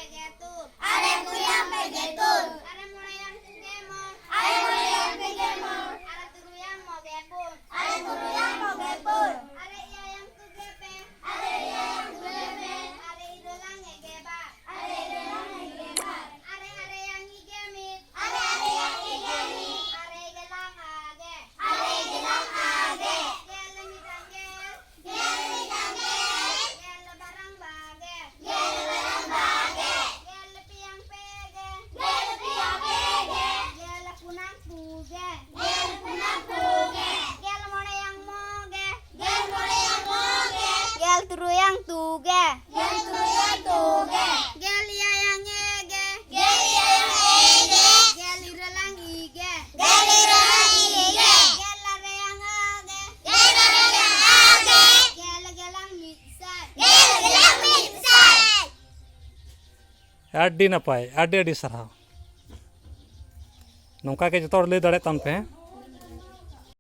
pegetut. Are kuyang pegetun. Are molayang kemo. Are molayang pegemo. Are turuyang mogepun. Are turuyang mogepun. Are iyayang tugepe. Are iyayang tugepe. Are idolang ngegeba. Are idolang ngegeba. Are yang igemit. Are yang igemi. Are gelang age. Are gelang age. Gele mitanggel. Gele mitanggel. Gele barang bage. Gele barang bage. Gele piang pege. Gele piang pege. Gele punang puge. Gele punang puge. Gele molayang moge. Gele molayang moge. Gel turuyang tuge. Gele turuyang tuge. Gel iyayang ege. Gele iyayang ege. Gel irelang ige. Gele irelang ige. Gel lareyang age. Gele irelang age. Gel gelang mitsai. Gele gelang mitsai. ᱟᱹᱰᱤ ᱱᱟᱯᱟᱭ ᱟᱹᱰᱤ ᱥᱟᱨᱦᱟᱣ ᱱᱚᱝᱠᱟ ᱜᱮ ᱡᱚᱛᱚ ᱦᱚᱲ ᱞᱟᱹᱭ ᱫᱟᱲᱮᱭᱟᱜ ᱛᱟᱢ ᱯᱮ